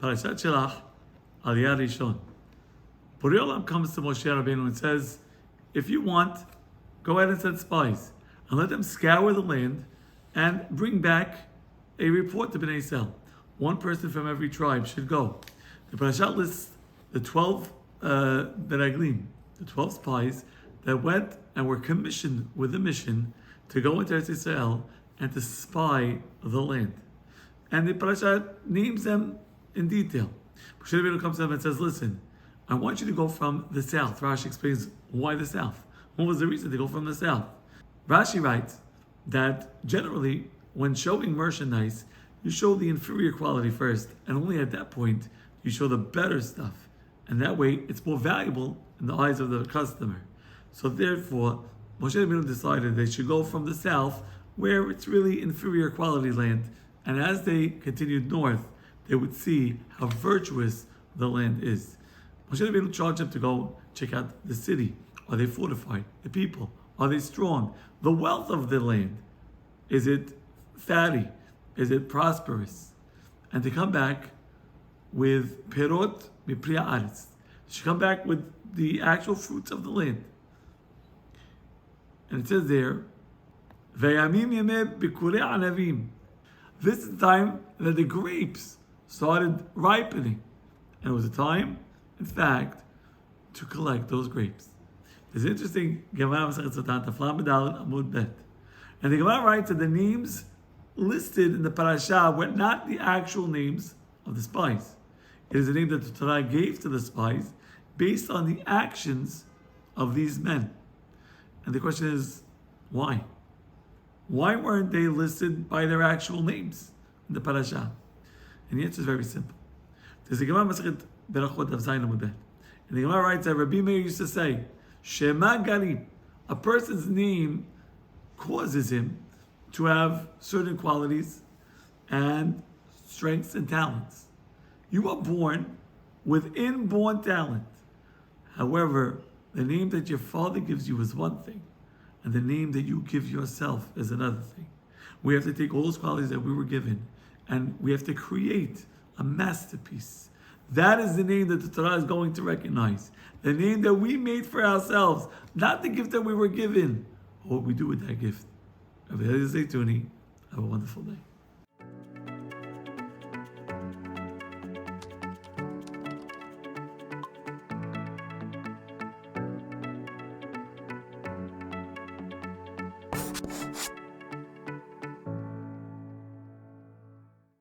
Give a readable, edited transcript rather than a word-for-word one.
Parashat Shelach, Aliyah Rishon. Borei Olam comes to Moshe Rabbeinu and says, if you want, go ahead and send spies and let them scour the land and bring back a report to Bnei Israel. One person from every tribe should go. The Parashat lists the 12 Meraglim, the 12 spies that went and were commissioned with a mission to go into Eretz Israel and to spy the land. And the Parashat names them in detail. Moshe Rabbeinu comes to them and says, listen, I want you to go from the south. Rashi explains why the south. What was the reason to go from the south? Rashi writes that generally, when showing merchandise, you show the inferior quality first, and only at that point you show the better stuff. And that way, it's more valuable in the eyes of the customer. So therefore, Moshe Rabbeinu decided they should go from the south, where it's really inferior quality land. And as they continued north, they would see how virtuous the land is. Moshe Rabbeinu charged them to go check out the city. Are they fortified? The people, are they strong? The wealth of the land, is it fatty? Is it prosperous? And to come back with perot mipri haaretz. They should come back with the actual fruits of the land. And it says there, Vayamim yemeh bikurei anavim. This is the time that the grapes started ripening. And it was a time, in fact, to collect those grapes. There's an interesting Gemara Masechet Sotah, Taflam B'Dalet Amud Bet. And the Gemara writes that the names listed in the parasha were not the actual names of the spies. It is the name that the Torah gave to the spies based on the actions of these men. And the question is, why? Why weren't they listed by their actual names in the parasha? And the answer is very simple. There's a Gemara Masechet Berachot of Zayin Amud Bet. And the Gemara writes that Rabbi Meir used to say, Shema Garim, a person's name causes him to have certain qualities and strengths and talents. You are born with inborn talent. However, the name that your father gives you is one thing, and the name that you give yourself is another thing. We have to take all those qualities that we were given, and we have to create a masterpiece. That is the name that the Torah is going to recognize. The name that we made for ourselves, not the gift that we were given, or what we do with that gift. Rabbi Eliezer Zeytouneh, have a wonderful day.